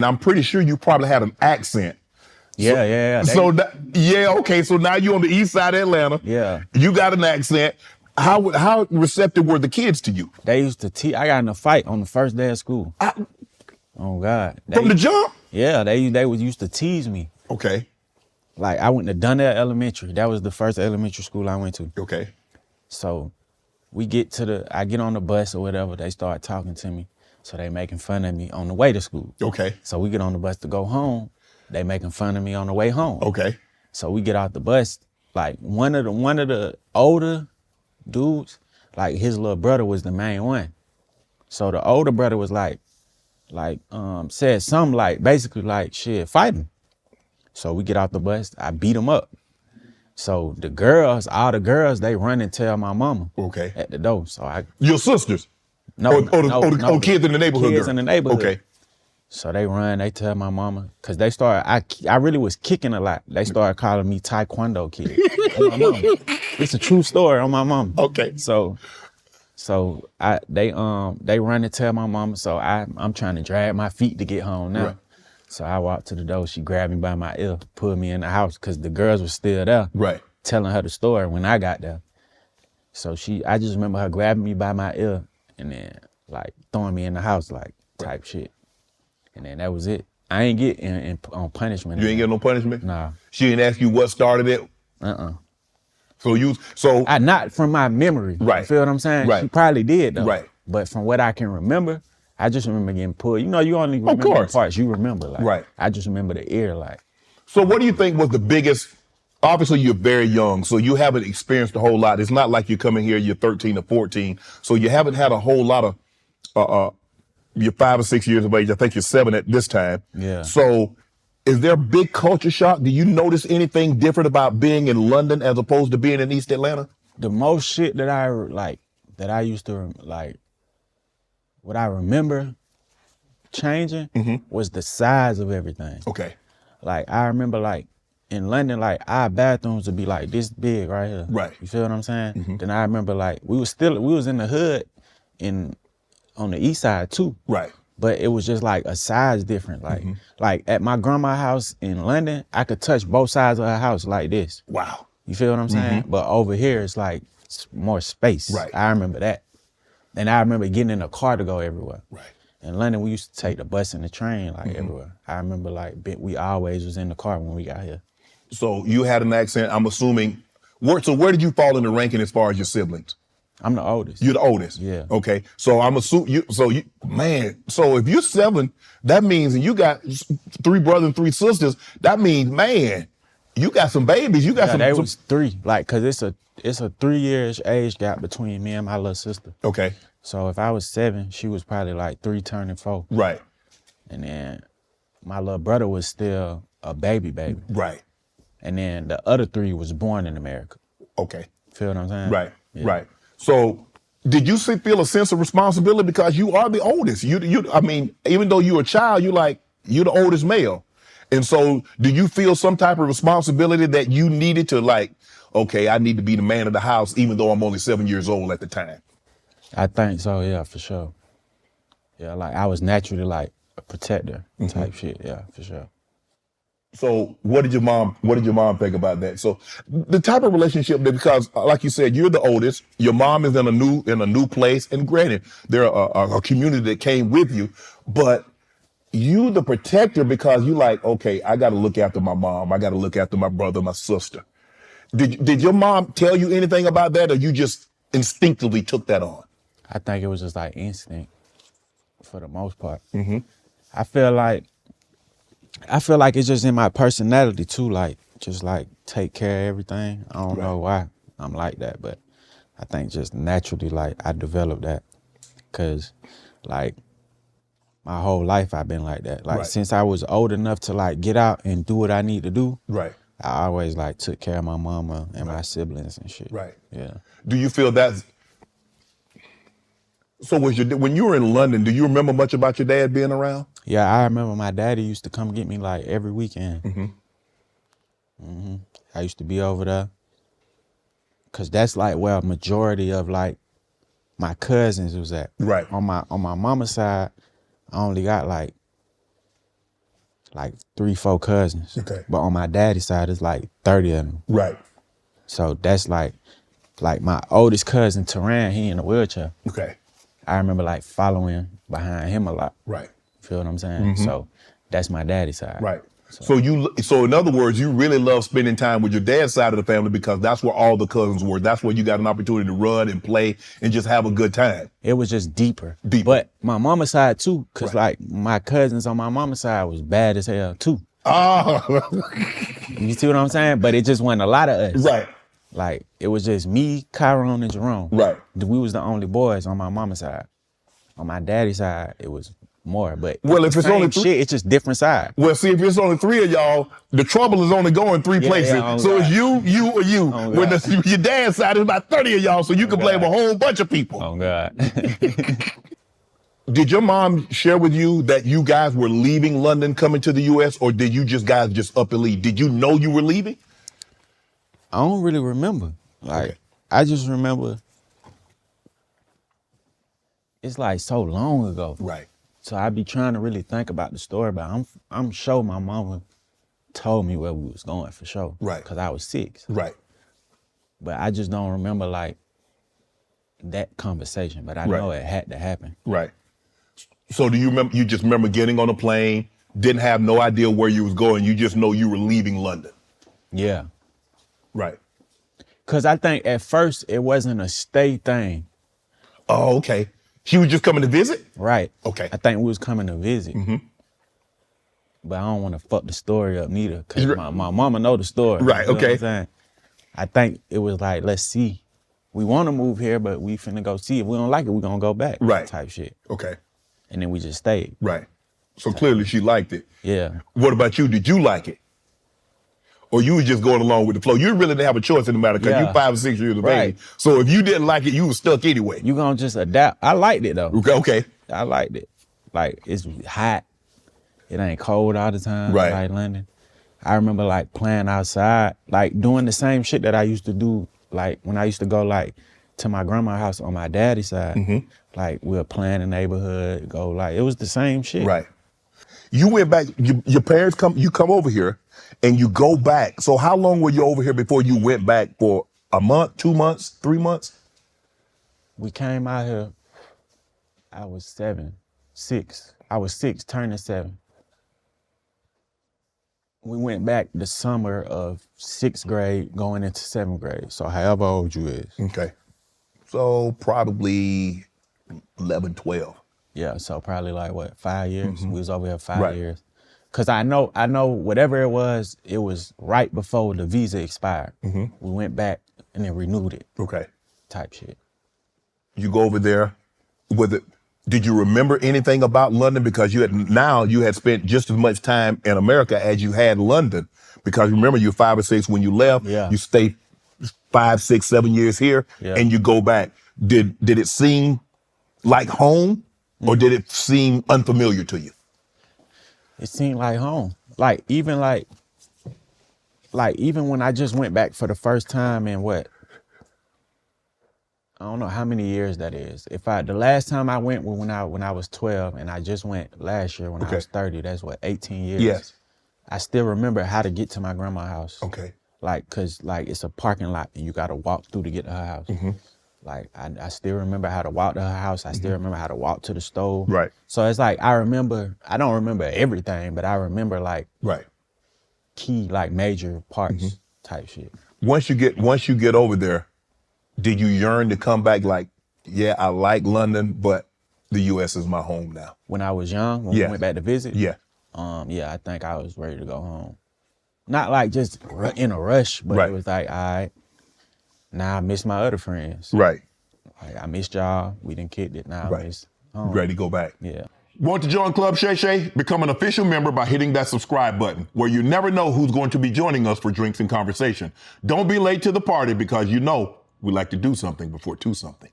I'm pretty sure you probably had an accent. Yeah. Okay. So now you're on the east side of Atlanta. Yeah. You got an accent. How receptive were the kids to you? They used to tease. I got in a fight on the first day of school. Oh God. From the jump? Yeah, they was used to tease me. Okay. Like I went to Donnell Elementary. That was the first elementary school I went to. Okay. So I get on the bus or whatever, they start talking to me. So they making fun of me on the way to school. Okay. So we get on the bus to go home. They making fun of me on the way home. Okay. So we get out the bus. Like one of the older dudes, like his little brother was the main one. So the older brother was said something like, basically like, shit, fight him. So we get out the bus, I beat him up. So all the girls, they run and tell my mama. Okay. At the door. So Your sisters? No, kids in the neighborhood. Kids in the neighborhood. Okay. So they run, they tell my mama, cause they I really was kicking a lot. They started calling me Taekwondo kid. On my mama. It's a true story on my mama. Okay. So they run and tell my mama. So I'm trying to drag my feet to get home now. Right. So I walked to the door. She grabbed me by my ear, pulled me in the house, cause the girls were still there. Right. Telling her the story when I got there. So I just remember her grabbing me by my ear and then like throwing me in the house like type shit. And then that was it. I ain't get on punishment. You ain't get no punishment? Nah. She didn't ask you what started it? So I not from my memory. Right. You feel what I'm saying? Right. She probably did though. Right. But from what I can remember, I just remember getting pulled. You know, you only remember the parts you remember. Like, right. I just remember the ear. Like. So what do you think was the biggest? Obviously, you're very young, so you haven't experienced a whole lot. It's not like you're coming here, you're 13 or 14, so you haven't had a whole lot of. You're 5 or 6 years of age. I think you're 7 at this time. Yeah. So is there a big culture shock? Do you notice anything different about being in London as opposed to being in East Atlanta? The most shit that I used to what I remember changing was the size of everything. Okay. Like I remember like in London, like our bathrooms would be like this big right here. Right. You feel what I'm saying? Then I remember like we was in the hood on the east side too. Right. But it was just like a size different. Like at my grandma's house in London, I could touch both sides of her house like this. Wow. You feel what I'm saying? But over here, it's like more space. Right. I remember that. And I remember getting in a car to go everywhere. Right. In London, we used to take the bus and the train like everywhere. I remember like we always was in the car when we got here. So you had an accent, I'm assuming. So where did you fall in the ranking as far as your siblings? I'm the oldest. You're the oldest? Yeah. Okay. So I'm assuming so if you're 7, that means, and you got 3 brothers and 3 sisters, that means, man, you got some babies. You got they was 3, like, cause it's a 3-year age gap between me and my little sister. Okay. So if I was 7, she was probably like 3 turning 4. Right. And then my little brother was still a baby. Right. And then the other 3 was born in America. Okay. Feel what I'm saying? Right. Yeah. Right. So did you feel a sense of responsibility because you are the oldest? I mean, even though you're a child, you're the oldest male. And so do you feel some type of responsibility that you needed to like, okay, I need to be the man of the house, even though I'm only 7 years old at the time? I think so, yeah, for sure. Yeah, like I was naturally like a protector type shit, yeah, for sure. So what did your mom think about that? So the type of relationship that, because like you said, you're the oldest, your mom is in a new place, and granted, there are a community that came with you, but you the protector because you like, okay, I got to look after my mom, I got to look after my brother, my sister. Did your mom tell you anything about that, or you just instinctively took that on? I think it was just like instinct for the most part. I feel like it's just in my personality too, like just like take care of everything. I don't know why I'm like that, but I think just naturally like I developed that, cause like my whole life I've been like that. Like since I was old enough to like get out and do what I need to do. Right. I always like took care of my mama and my siblings and shit. Right. Yeah. Do you feel that? So when you were in London, do you remember much about your dad being around? Yeah, I remember my daddy used to come get me like every weekend. I used to be over there. Cause that's like where a majority of like my cousins was at. Right. On my mama's side, I only got like like 3, 4 cousins. Okay. But on my daddy's side, it's like 30 of them. Right. So that's like my oldest cousin, Teran, he in a wheelchair. Okay. I remember like following behind him a lot. Right. Feel what I'm saying? So that's my daddy's side. Right. So in other words, you really love spending time with your dad's side of the family because that's where all the cousins were. That's where you got an opportunity to run and play and just have a good time. It was just deeper. Deeper. But my mama's side too, because Right. like my cousins on my mama's side was bad as hell too. Oh. You see what I'm saying? But it just wasn't a lot of us. Right. Like it was just me, Chiron, and Jerome. Right. We was the only boys on my mama's side. On my daddy's side, it was more. But Well, if it's same only shit, it's just different side. Well, see, if it's only 3 of y'all, the trouble is only going 3 places. yeah, So it's you, or you. Oh, When God. your dad's side is about 30 of y'all, so you can blame God. a whole bunch of people. Oh God. Did your mom share with you that you guys were leaving London, coming to the U.S., or did you guys just up and leave? Did you know you were leaving? I don't really remember. Like Okay. I just remember it's like so long ago. Right. So I be trying to really think about the story, but I'm sure my mama told me where we was going for sure. Right. Cause I was 6. Right. But I just don't remember like that conversation. But I Right. know it had to happen. Right. So do you remember? You just remember getting on a plane, didn't have no idea where you was going. You just know you were leaving London. Yeah. Right. Cause I think at first it wasn't a stay thing. Oh, okay. She was just coming to visit? Right. Okay. I think we was coming to visit. But I don't want to fuck the story up neither. Cause my mama know the story. Right, You know what okay. I'm saying? I think it was like, let's see. We want to move here, but we finna go see. If we don't like it, we gonna go back. Right. Type shit. Okay. And then we just stayed. Right. So clearly she liked it. Yeah. What about you? Did you like it? Or you was just going along with the flow? You really didn't have a choice in the matter because Yeah. you're 5 or 6 years of Right. age. So if you didn't like it, you was stuck anyway. You gonna just adapt. I liked it though. Okay. I liked it. Like it's hot. It ain't cold all the time. Right. Like London. I remember like playing outside, like doing the same shit that I used to do. Like when I used to go like to my grandma's house on my daddy's side. Like we'll play in the neighborhood, go like it was the same shit. Right. You went back, your parents you come over here and you go back. So how long were you over here before you went back for a month, 2 months, 3 months? We came out here, I was 6. I was 6, turning 7. We went back the summer of 6th grade going into 7th grade. So however old you is. Okay. So probably 11, 12. Yeah, so probably like what, 5 years? We was over here 5 Right. years. Cause I know whatever it was right before the visa expired. We went back and then renewed it, Okay. type shit. You go over there with it. Did you remember anything about London? Because you had spent just as much time in America as you had London. Because remember, you're 5 or 6 when you left. Yeah. You stay 5, 6, 7 years here, Yeah. and you go back. Did it seem like home, or did it seem unfamiliar to you? It seemed like home. Like even when I just went back for the first time in what? I don't know how many years that is. The last time I went was when I was 12, and I just went last year when I was 30. That's what, 18 years. Yes. I still remember how to get to my grandma's house. Okay. Like, cause like it's a parking lot and you gotta walk through to get to her house. Like I still remember how to walk to her house. I still remember how to walk to the stove. Right. So it's like I don't remember everything, but I remember like Right. key, like major parts type shit. Once you get over there, did you yearn to come back? Like, yeah, I like London, but the U.S. is my home now. When I was young, when Yeah. we went back to visit, Yeah. I think I was ready to go home. Not like just in a rush, but Right. it was like, all right, now I miss my other friends. Right. Like I missed y'all. We done kicked it. Now Right. it's home. Ready to go back. Yeah. Want to join Club Shay Shay? Become an official member by hitting that subscribe button, where you never know who's going to be joining us for drinks and conversation. Don't be late to the party because we like to do something before 2 something.